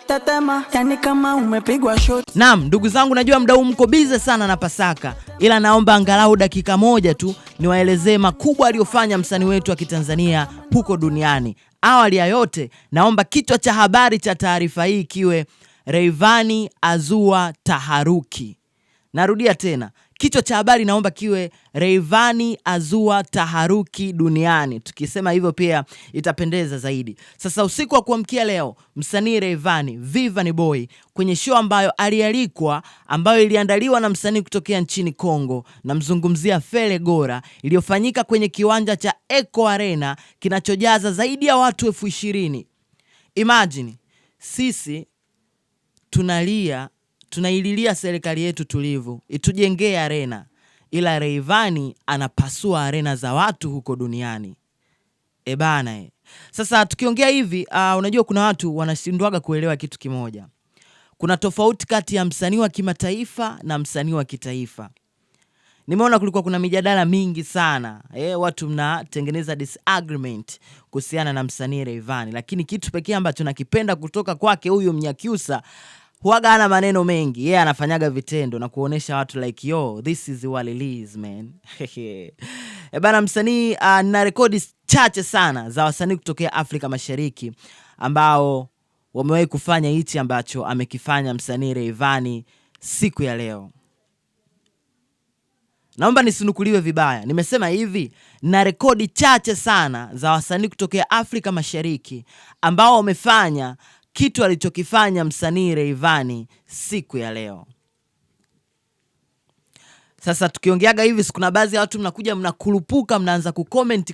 tetema, yani kama umepigwa shot. Naam, ndugu zangu, najua mdau mko bize sana na Pasaka, ila naomba angalau dakika moja tu niwaelezee makubwa aliyofanya msanii wetu wa Kitanzania huko duniani. Awali ya yote, naomba kichwa cha habari cha taarifa hii kiwe Rayvanny azua taharuki. Narudia tena, kichwa cha habari naomba kiwe Rayvanny azua taharuki duniani. Tukisema hivyo pia itapendeza zaidi. Sasa usiku wa kuamkia leo, msanii Rayvanny, Vanny Boy, kwenye show ambayo alialikwa, ambayo iliandaliwa na msanii kutokea nchini Kongo, na mzungumzia Fele Gora, iliyofanyika kwenye kiwanja cha Echo Arena kinachojaza zaidi ya watu 20,000. Imagine, sisi tunaililia serikali yetu tulivu itujengee arena, ila Rayvanny anapasua arena za watu huko duniani. Sasa tukiongea hivi, unajua kuna watu wanashindwaga kuelewa kitu kimoja. Kuna tofauti kati ya msanii wa kimataifa na msanii wa kitaifa. Nimeona kulikuwa kuna mijadala mingi sana. Watu mnatengeneza disagreement kuhusiana na msanii Rayvanny, lakini kitu pekee ambacho nakipenda kutoka kwake huyu Mnyakyusa, huaga ana maneno mengi. Yeye anafanyaga vitendo na kuonesha watu like, yo, this is what it is, man. Msanii na rekodi chache sana za wasanii kutokea Afrika Mashariki ambao wamewahi kufanya hichi ambacho amekifanya msanii Rayvanny siku ya leo. Naomba nisinukuliwe vibaya. Nimesema hivi, na rekodi chache sana za wasanii kutokea Afrika Mashariki ambao wamefanya kitu alichokifanya msanii Rayvanny siku ya leo. Sasa tukiongeaga hivi, kuna baadhi ya watu mnakuja mnakurupuka, mnaanza kucomment